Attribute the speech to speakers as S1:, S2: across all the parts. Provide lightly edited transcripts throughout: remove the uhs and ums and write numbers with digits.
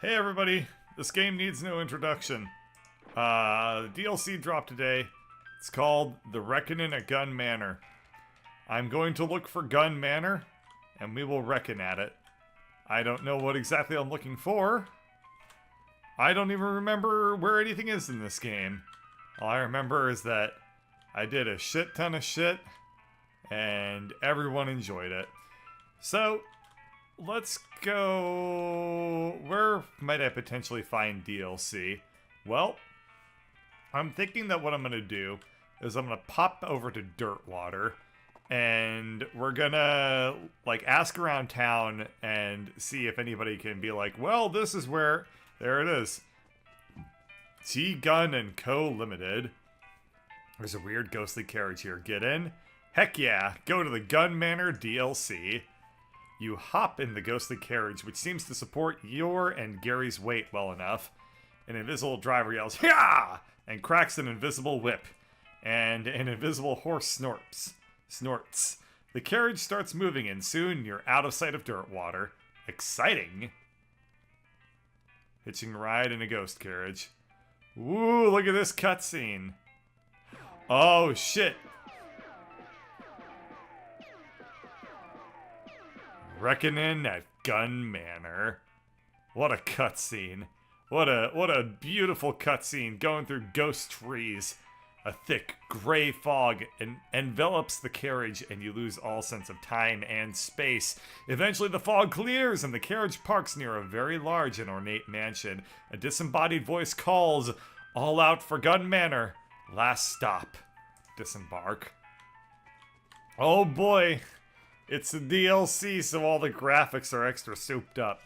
S1: Hey everybody, this game needs no introduction. The DLC dropped today. It's called The Reckoning at Gun Manor. I'm going to look for Gun Manor, and we will reckon at it. I don't know what exactly I'm looking for. I don't even remember where anything is in this game. All I remember is that I did a shit ton of shit, and everyone enjoyed it. So, let's go... Where might I potentially find DLC? Well, I'm thinking that what I'm going to do is I'm going to pop over to Dirtwater, and we're going to, like, ask around town and see if anybody can be like, well, this is where... There it is. T-Gun & Co. Limited. There's a weird ghostly carriage here. Get in? Heck yeah! Go to the Gun Manor DLC. You hop in the ghostly carriage, which seems to support your and Gary's weight well enough. An invisible driver yells, "Hyah!" and cracks an invisible whip. And an invisible horse snorts. The carriage starts moving, and soon you're out of sight of Dirtwater. Exciting! Hitching a ride in a ghost carriage. Ooh, look at this cutscene. Oh, shit. Reckoning at Gun Manor. What a cutscene. What a beautiful cutscene going through ghost trees. A thick gray fog envelops the carriage and you lose all sense of time and space. Eventually the fog clears and the carriage parks near a very large and ornate mansion. A disembodied voice calls, "All out for Gun Manor. Last stop. Disembark." Oh boy. It's a DLC, so all the graphics are extra souped up.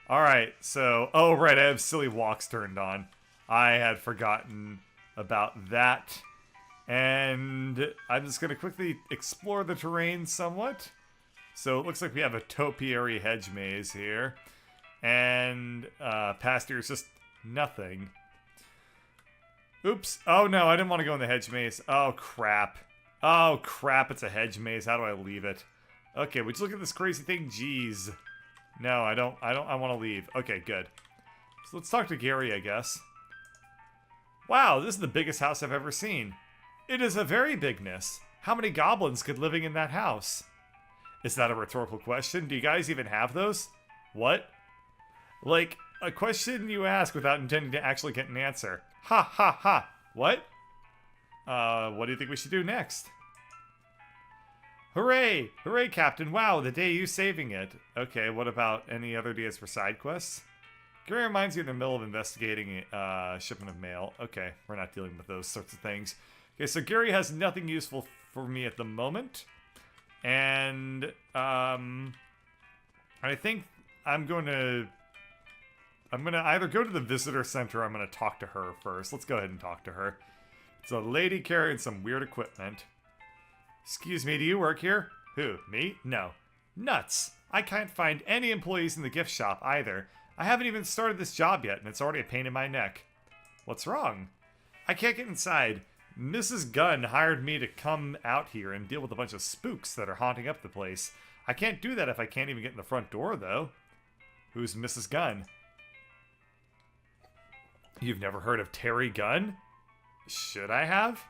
S1: Alright, so... Oh, right, I have silly walks turned on. I had forgotten about that. And I'm just going to quickly explore the terrain somewhat. So it looks like we have a topiary hedge maze here. And past here is just nothing. Oops. Oh, no, I didn't want to go in the hedge maze. Oh, crap. Oh, crap, it's a hedge maze. How do I leave it? Okay, would you look at this crazy thing? Jeez. No, I don't. I want to leave. Okay, good. So let's talk to Gary, I guess. Wow, this is the biggest house I've ever seen. It is a very bigness. How many goblins could living in that house? Is that a rhetorical question? Do you guys even have those? What? Like, a question you ask without intending to actually get an answer. Ha ha ha. What? What do you think we should do next? Hooray! Hooray, Captain! Wow, the day you saving it. Okay, what about any other ideas for side quests? Gary reminds you in the middle of investigating a shipment of mail. Okay, we're not dealing with those sorts of things. Okay, so Gary has nothing useful for me at the moment. And, I think I'm gonna either go to the visitor center or I'm gonna talk to her first. Let's go ahead and talk to her. It's a lady carrying some weird equipment. Excuse me, do you work here? Who, me? No. Nuts! I can't find any employees in the gift shop either. I haven't even started this job yet, and it's already a pain in my neck. What's wrong? I can't get inside. Mrs. Gunn hired me to come out here and deal with a bunch of spooks that are haunting up the place. I can't do that if I can't even get in the front door, though. Who's Mrs. Gunn? You've never heard of Terry Gunn? Should I have?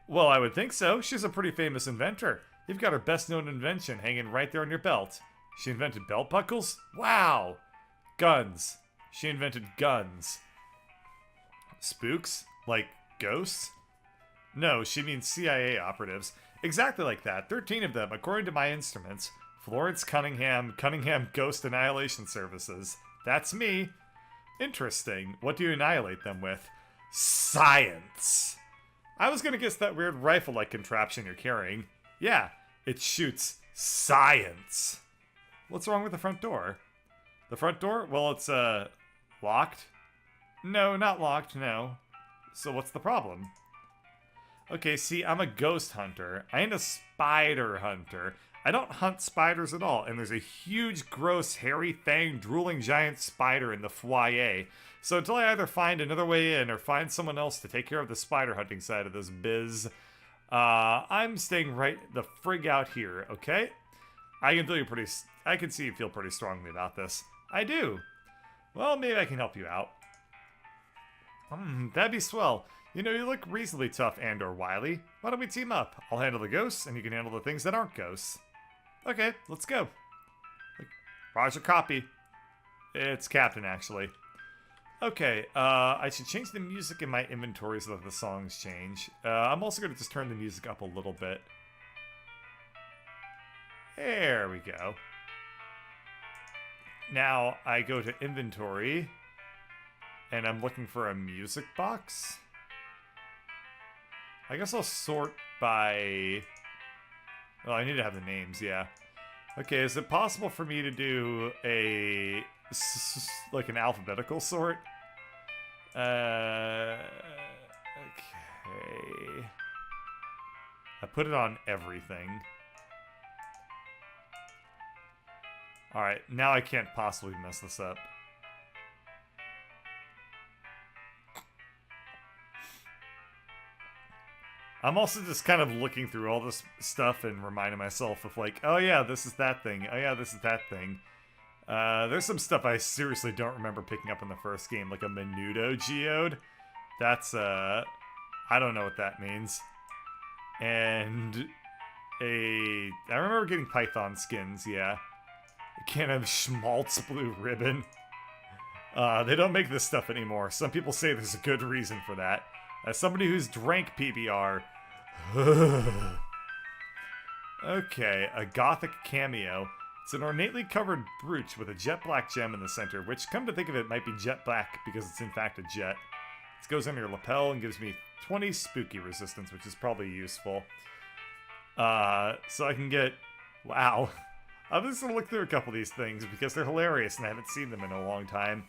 S1: Well, I would think so. She's a pretty famous inventor. You've got her best-known invention hanging right there on your belt. She invented belt buckles? Wow! Guns. She invented guns. Spooks? Like ghosts? No, she means CIA operatives. Exactly like that. 13 of them, according to my instruments. Florence Cunningham, Cunningham Ghost Annihilation Services. That's me. Interesting. What do you annihilate them with? Science! I was gonna guess that weird rifle-like contraption you're carrying. Yeah, it shoots science. What's wrong with the front door? The front door? Well, it's, locked? No, not locked, no. So what's the problem? Okay, see, I'm a ghost hunter. I ain't a spider hunter. I don't hunt spiders at all, and there's a huge, gross, hairy, fanged, drooling giant spider in the foyer. So until I either find another way in or find someone else to take care of the spider hunting side of this biz, I'm staying right the frig out here, okay? I can see you feel pretty strongly about this. I do. Well, maybe I can help you out. That'd be swell. You know, you look reasonably tough and or wily. Why don't we team up? I'll handle the ghosts, and you can handle the things that aren't ghosts. Okay, let's go. Roger, copy. It's Captain, actually. Okay, I should change the music in my inventory so that the songs change. I'm also going to just turn the music up a little bit. There we go. Now, I go to inventory, and I'm looking for a music box. I guess I'll sort by... Well, I need to have the names, yeah. Okay, is it possible for me to do a... like an alphabetical sort? Okay. I put it on everything. Alright, now I can't possibly mess this up. I'm also just kind of looking through all this stuff and reminding myself of like, oh yeah, this is that thing. Oh yeah, this is that thing. There's some stuff I seriously don't remember picking up in the first game, like a Menudo geode. That's, I don't know what that means. And I remember getting Python skins, yeah. A can of schmaltz blue ribbon. They don't make this stuff anymore. Some people say there's a good reason for that. As somebody who's drank PBR... Okay, a gothic cameo. It's an ornately covered brooch with a jet black gem in the center, which, come to think of it, might be jet black because it's in fact a jet. It goes under your lapel and gives me 20 spooky resistance, which is probably useful. So I can get... Wow. I'm just gonna look through a couple of these things because they're hilarious and I haven't seen them in a long time.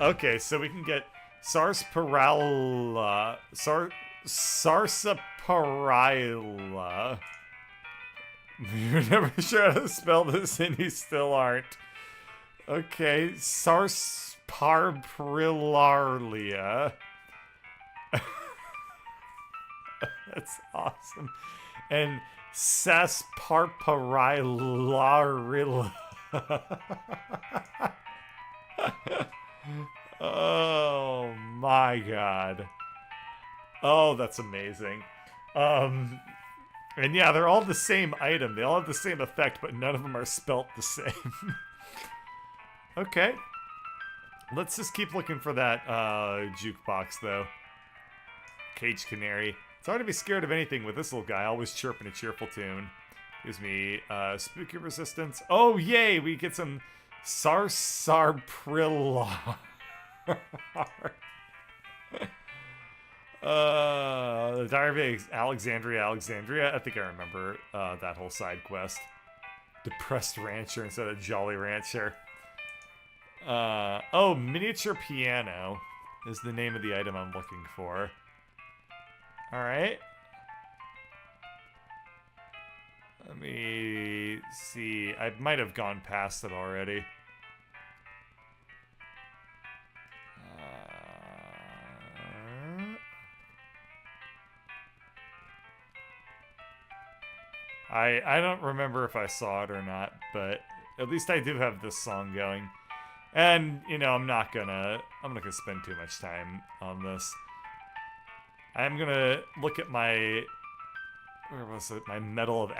S1: Okay, so we can get sarsaparilla. You're never sure how to spell this and you still aren't. Okay, sarsaparilla. That's awesome. And sarsaparilla. Oh my god. Oh, that's amazing. And yeah, they're all the same item. They all have the same effect, but none of them are spelt the same. Okay. Let's just keep looking for that jukebox, though. Cage Canary. It's hard to be scared of anything with this little guy, always chirping a cheerful tune. Gives me spooky resistance. Oh, yay! We get some sarsaparilla. The Diary of Alexandria. I think I remember that whole side quest. Depressed Rancher instead of Jolly Rancher. Oh, Miniature Piano is the name of the item I'm looking for. Alright. Let me see. I might have gone past it already. I don't remember if I saw it or not, but at least I do have this song going. And, you know, I'm not gonna spend too much time on this. I'm gonna look at my, where was it? My Medal of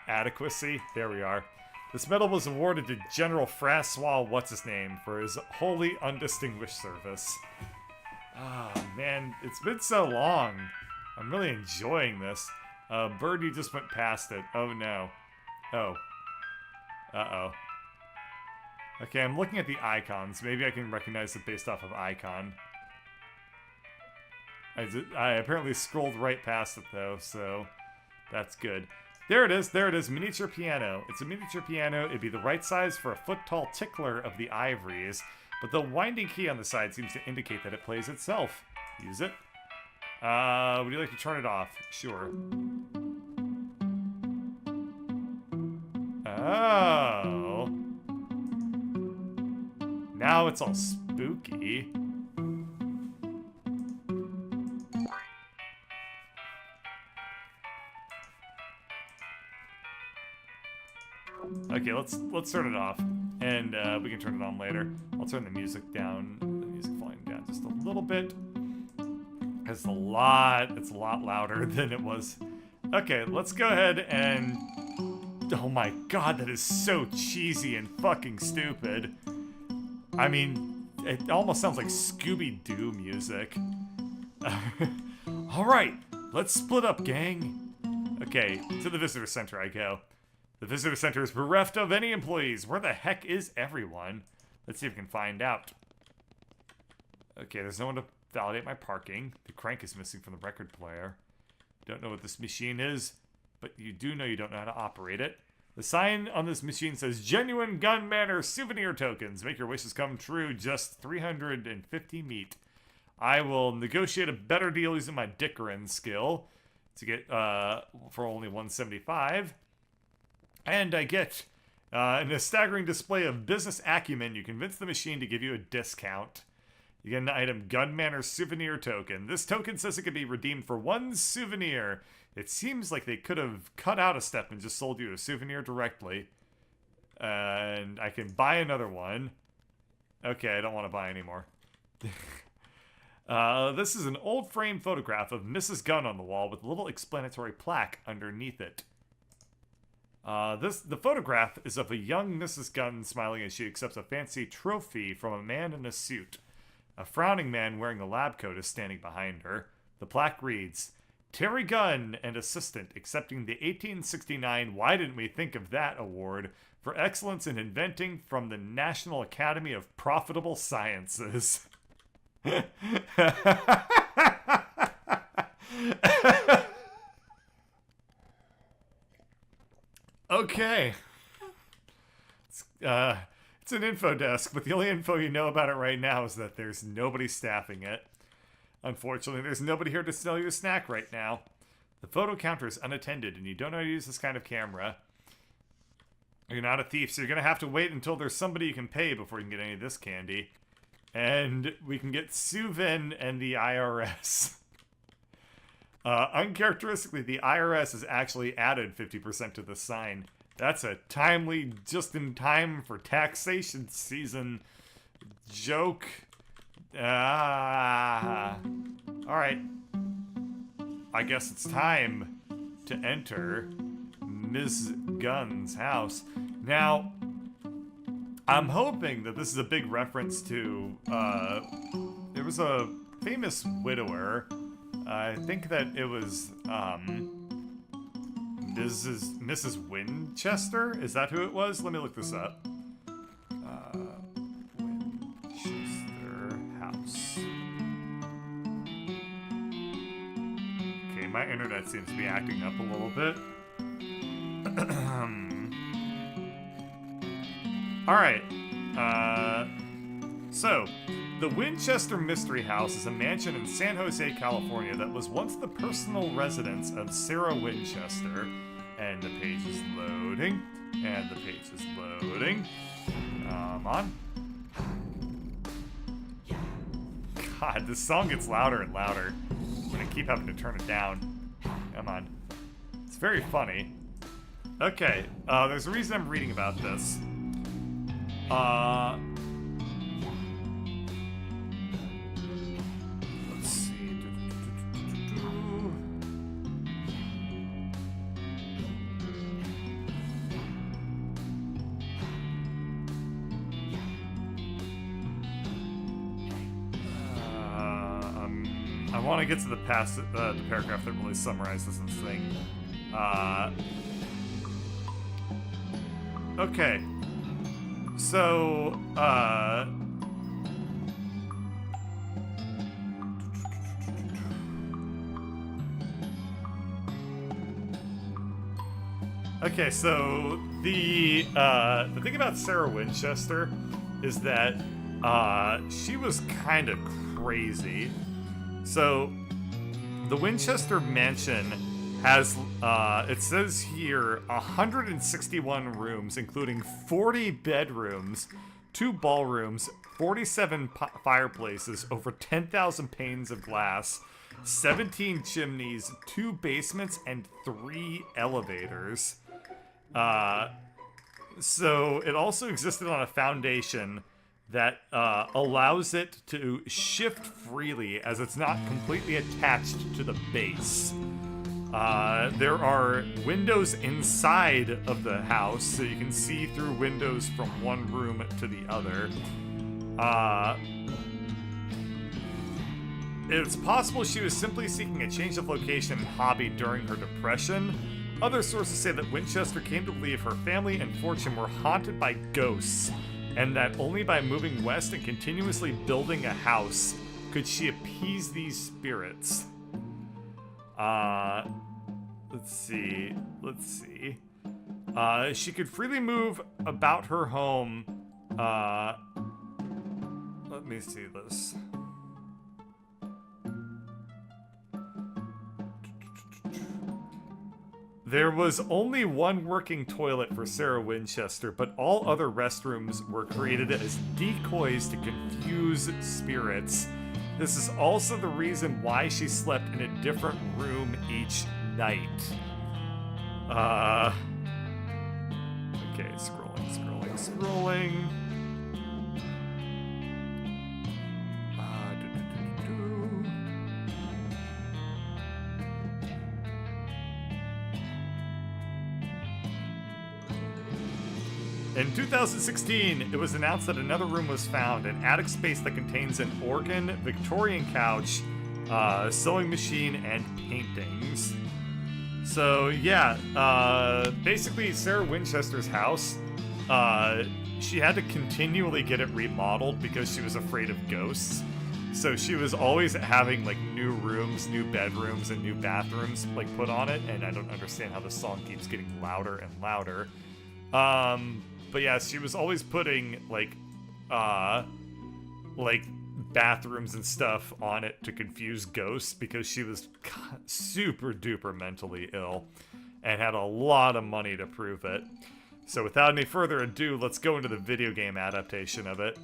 S1: Adequacy. There we are. This medal was awarded to General Francois What's-His-Name for his wholly undistinguished service. Ah, man, it's been so long. I'm really enjoying this. Birdie just went past it. Oh, no. Oh. Uh-oh. Okay, I'm looking at the icons. Maybe I can recognize it based off of icon. I apparently scrolled right past it, though, so that's good. There it is, miniature piano. It's a miniature piano. It'd be the right size for a foot-tall tickler of the ivories, but the winding key on the side seems to indicate that it plays itself. Use it. Would you like to turn it off? Sure. Oh. Now it's all spooky. Okay, let's turn it off. And we can turn it on later. I'll turn the music down, the music volume down just a little bit. It's a lot louder than it was. Okay, let's go ahead and... Oh my god, that is so cheesy and fucking stupid. I mean, it almost sounds like Scooby-Doo music. Alright, let's split up, gang. Okay, to the visitor center I go. The visitor center is bereft of any employees. Where the heck is everyone? Let's see if we can find out. Okay, there's no one to validate my parking. The crank is missing from the record player. Don't know what this machine is, but you do know you don't know how to operate it. The sign on this machine says, Genuine Gun Manor Souvenir Tokens. Make your wishes come true. Just 350 meat. I will negotiate a better deal using my Dickerin skill to get for only 175. And I get, in a staggering display of business acumen, you convince the machine to give you a discount. You get an item, Gun Manor Souvenir Token. This token says it can be redeemed for 1 souvenir. It seems like they could have cut out a step and just sold you a souvenir directly. And I can buy another one. Okay, I don't want to buy anymore. This is an old frame photograph of Mrs. Gunn on the wall with a little explanatory plaque underneath it. The photograph is of a young Mrs. Gunn smiling as she accepts a fancy trophy from a man in a suit. A frowning man wearing a lab coat is standing behind her. The plaque reads, Terry Gunn and assistant accepting the 1869 Why Didn't We Think of That award for excellence in inventing from the National Academy of Profitable Sciences. Okay. It's an info desk, but the only info you know about it right now is that there's nobody staffing it. Unfortunately, there's nobody here to sell you a snack right now. The photo counter is unattended, and you don't know how to use this kind of camera. You're not a thief, so you're going to have to wait until there's somebody you can pay before you can get any of this candy. And we can get Suvin and the IRS. Uncharacteristically, the IRS has actually added 50% to the sign. That's a timely, just in time for taxation season joke. Alright. I guess it's time to enter Ms. Gunn's house. Now, I'm hoping that this is a big reference to, there was a famous widower. I think that it was, Mrs. Winchester? Is that who it was? Let me look this up. Winchester House. Okay, my internet seems to be acting up a little bit. Alright. So, the Winchester Mystery House is a mansion in San Jose, California that was once the personal residence of Sarah Winchester. And the page is loading. And the page is loading. Come on. God, this song gets louder and louder. I'm gonna keep having to turn it down. Come on. It's very funny. Okay, there's a reason I'm reading about this. Let's see. I want to get to the paragraph that really summarizes this thing. Okay. So, okay, so the thing about Sarah Winchester is that she was kind of crazy. So the Winchester Mansion has, it says here, 161 rooms, including 40 bedrooms, 2 ballrooms, 47 fireplaces, over 10,000 panes of glass, 17 chimneys, 2 basements, and 3 elevators. So it also existed on a foundation that allows it to shift freely as it's not completely attached to the base. There are windows inside of the house, so you can see through windows from one room to the other. It's possible she was simply seeking a change of location and hobby during her depression. Other sources say that Winchester came to believe her family and fortune were haunted by ghosts, and that only by moving west and continuously building a house could she appease these spirits. Let's see. She could freely move about her home. Let me see this. There was only one working toilet for Sarah Winchester, but all other restrooms were created as decoys to confuse spirits. This is also the reason why she slept in a different room each night. Okay, scrolling. In 2016, it was announced that another room was found, an attic space that contains an organ, Victorian couch, sewing machine, and paintings. So yeah, basically Sarah Winchester's house, she had to continually get it remodeled because she was afraid of ghosts. So she was always having like new rooms, new bedrooms, and new bathrooms like put on it, and I don't understand how the song keeps getting louder and louder. But yeah, she was always putting like bathrooms and stuff on it to confuse ghosts because she was super duper mentally ill and had a lot of money to prove it. So without any further ado, let's go into the video game adaptation of it.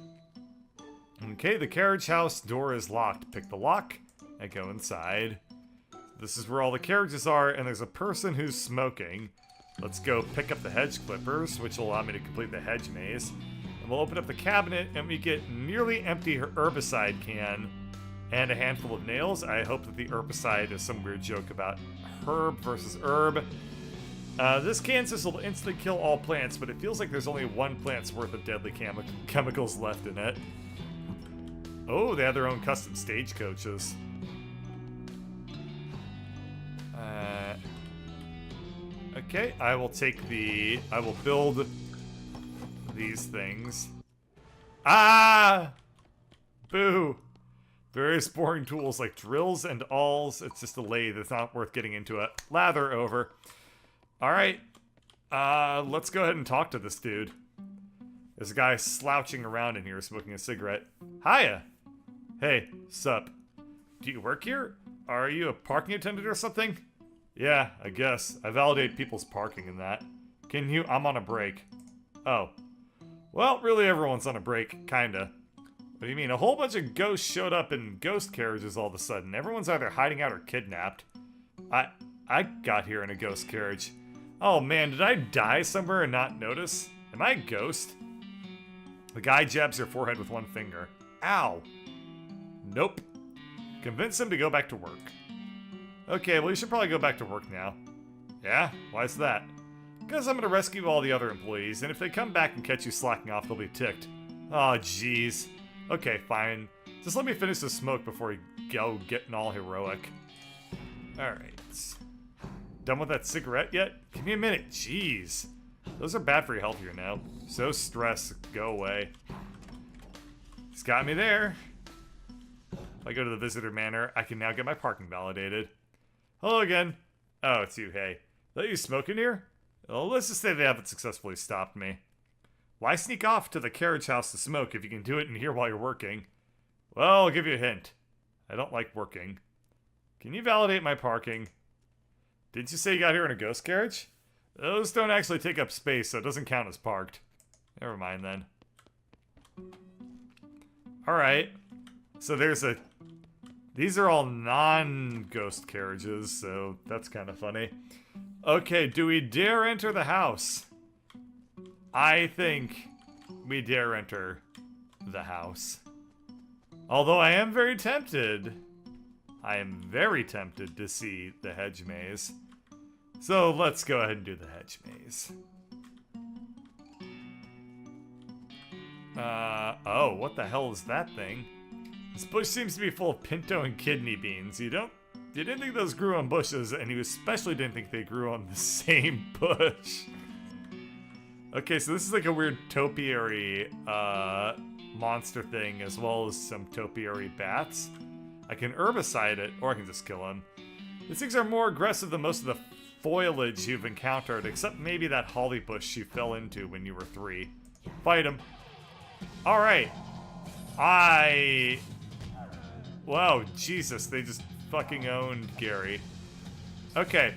S1: Okay, the carriage house door is locked. Pick the lock and go inside. This is where all the carriages are, and there's a person who's smoking. Let's go pick up the hedge clippers, which will allow me to complete the hedge maze. And we'll open up the cabinet, and we get nearly empty herbicide can and a handful of nails. I hope that the herbicide is some weird joke about herb versus herb. This can says will instantly kill all plants, but it feels like there's only one plant's worth of deadly chemicals left in it. Oh, they have their own custom stagecoaches. Okay, I will build these things. Ah! Boo! Various boring tools like drills and awls. It's just a lathe. It's not worth getting into a lather over. Alright. Let's go ahead and talk to this dude. There's a guy slouching around in here smoking a cigarette. Hiya! Hey, sup? Do you work here? Are you a parking attendant or something? Yeah, I guess. I validate people's parking and that. Can you? I'm on a break. Oh. Well, really everyone's on a break, kinda. What do you mean? A whole bunch of ghosts showed up in ghost carriages all of a sudden. Everyone's either hiding out or kidnapped. I got here in a ghost carriage. Oh man, did I die somewhere and not notice? Am I a ghost? The guy jabs your forehead with one finger. Ow. Nope. Convince him to go back to work. Okay, well you should probably go back to work now. Yeah? Why's that? Because I'm gonna rescue all the other employees, and if they come back and catch you slacking off, they'll be ticked. Oh, jeez. Okay, fine. Just let me finish the smoke before you go getting all heroic. Alright. Done with that cigarette yet? Give me a minute. Jeez. Those are bad for your health, you know. So stressed. Go away. He's got me there. If I go to the visitor manor, I can now get my parking validated. Hello again. Oh, it's you, hey. Let you smoke in here? Well, let's just say they haven't successfully stopped me. Why sneak off to the carriage house to smoke if you can do it in here while you're working? Well, I'll give you a hint. I don't like working. Can you validate my parking? Did you say you got here in a ghost carriage? Those don't actually take up space, so it doesn't count as parked. Never mind then. Alright. So there's a... These are all non-ghost carriages, so that's kind of funny. Okay, do we dare enter the house? I think we dare enter the house. Although I am very tempted. I am very tempted to see the hedge maze. So let's go ahead and do the hedge maze. Oh, what the hell is that thing? This bush seems to be full of pinto and kidney beans. You didn't think those grew on bushes, and you especially didn't think they grew on the same bush. Okay, so this is like a weird topiary monster thing, as well as some topiary bats. I can herbicide it, or I can just kill him. These things are more aggressive than most of the foliage you've encountered, except maybe that holly bush you fell into when you were 3. Fight him. Alright. Wow, Jesus, they just fucking owned Gary. Okay.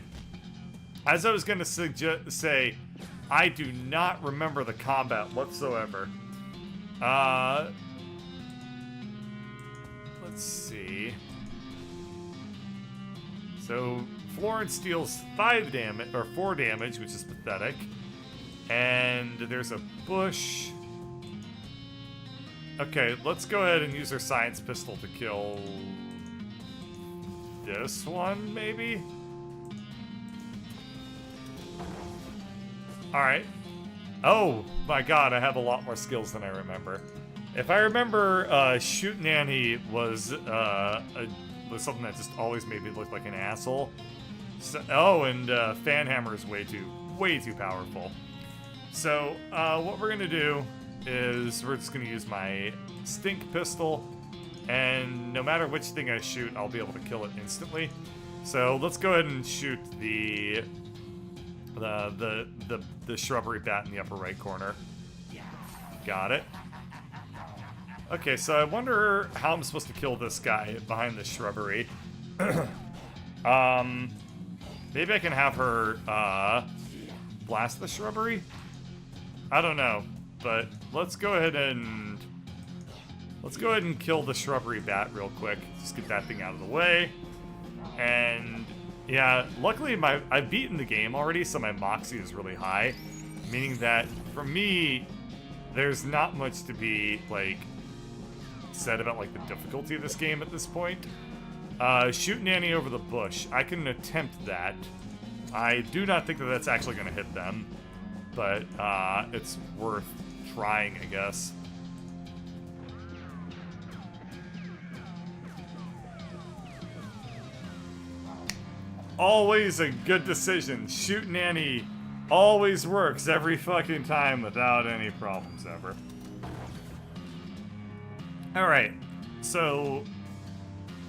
S1: As I was gonna say, I do not remember the combat whatsoever. Let's see. So, Florence deals 5 damage, or 4 damage, which is pathetic. And there's a bush. Okay, let's go ahead and use our science pistol to kill this one, maybe? Alright. Oh my god, I have a lot more skills than I remember. If I remember, Shoot Nanny was something that just always made me look like an asshole. So, oh, and Fan Hammer is way too powerful. So, what we're gonna do is we're just gonna use my stink pistol, and no matter which thing I shoot, I'll be able to kill it instantly. So let's go ahead and shoot the shrubbery bat in the upper right corner. Got it. Okay, so I wonder how I'm supposed to kill this guy behind the shrubbery. Maybe I can have her blast the shrubbery? I don't know, but let's go ahead and kill the shrubbery bat real quick. Just get that thing out of the way. And yeah, luckily I've beaten the game already, so my moxie is really high, meaning that for me there's not much to be like said about like the difficulty of this game at this point. Shoot Nanny over the bush. I can attempt that. I do not think that that's actually going to hit them, but it's worth trying, I guess. Always a good decision. Shoot Nanny always works every fucking time without any problems ever. Alright, so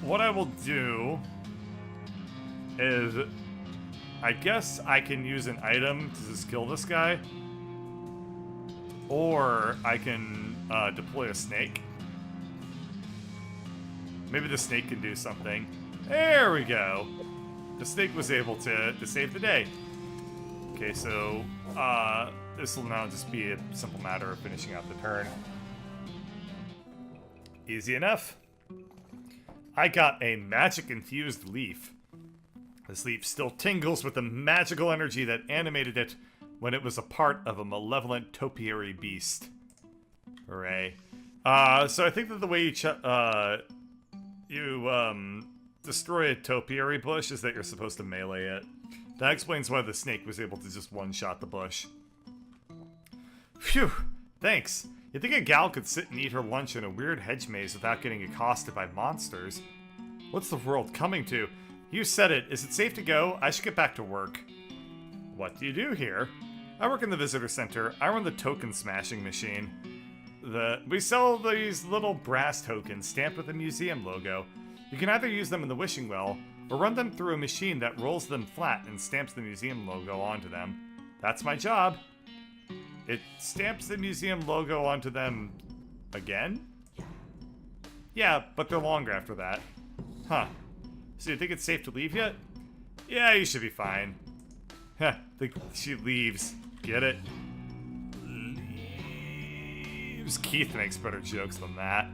S1: what I will do is I guess I can use an item to just kill this guy, or I can deploy a snake. Maybe the snake can do something. There we go. The snake was able to save the day. Okay, so this will now just be a simple matter of finishing out the turn. Easy enough. I got a magic-infused leaf. This leaf still tingles with the magical energy that animated it when it was a part of a malevolent topiary beast. Hooray. So I think that the way you destroy a topiary bush is that you're supposed to melee it. That explains why the snake was able to just one-shot the bush. Phew, thanks. You'd think a gal could sit and eat her lunch in a weird hedge maze without getting accosted by monsters. What's the world coming to? You said it. Is it safe to go? I should get back to work. What do you do here? I work in the visitor center. I run the token smashing machine. We sell these little brass tokens stamped with a museum logo. You can either use them in the wishing well, or run them through a machine that rolls them flat and stamps the museum logo onto them. That's my job. It stamps the museum logo onto them again? Yeah, but they're longer after that. Huh. So you think it's safe to leave yet? Yeah, you should be fine. Heh, she leaves. Get it? Leaves. Keith makes better jokes than that.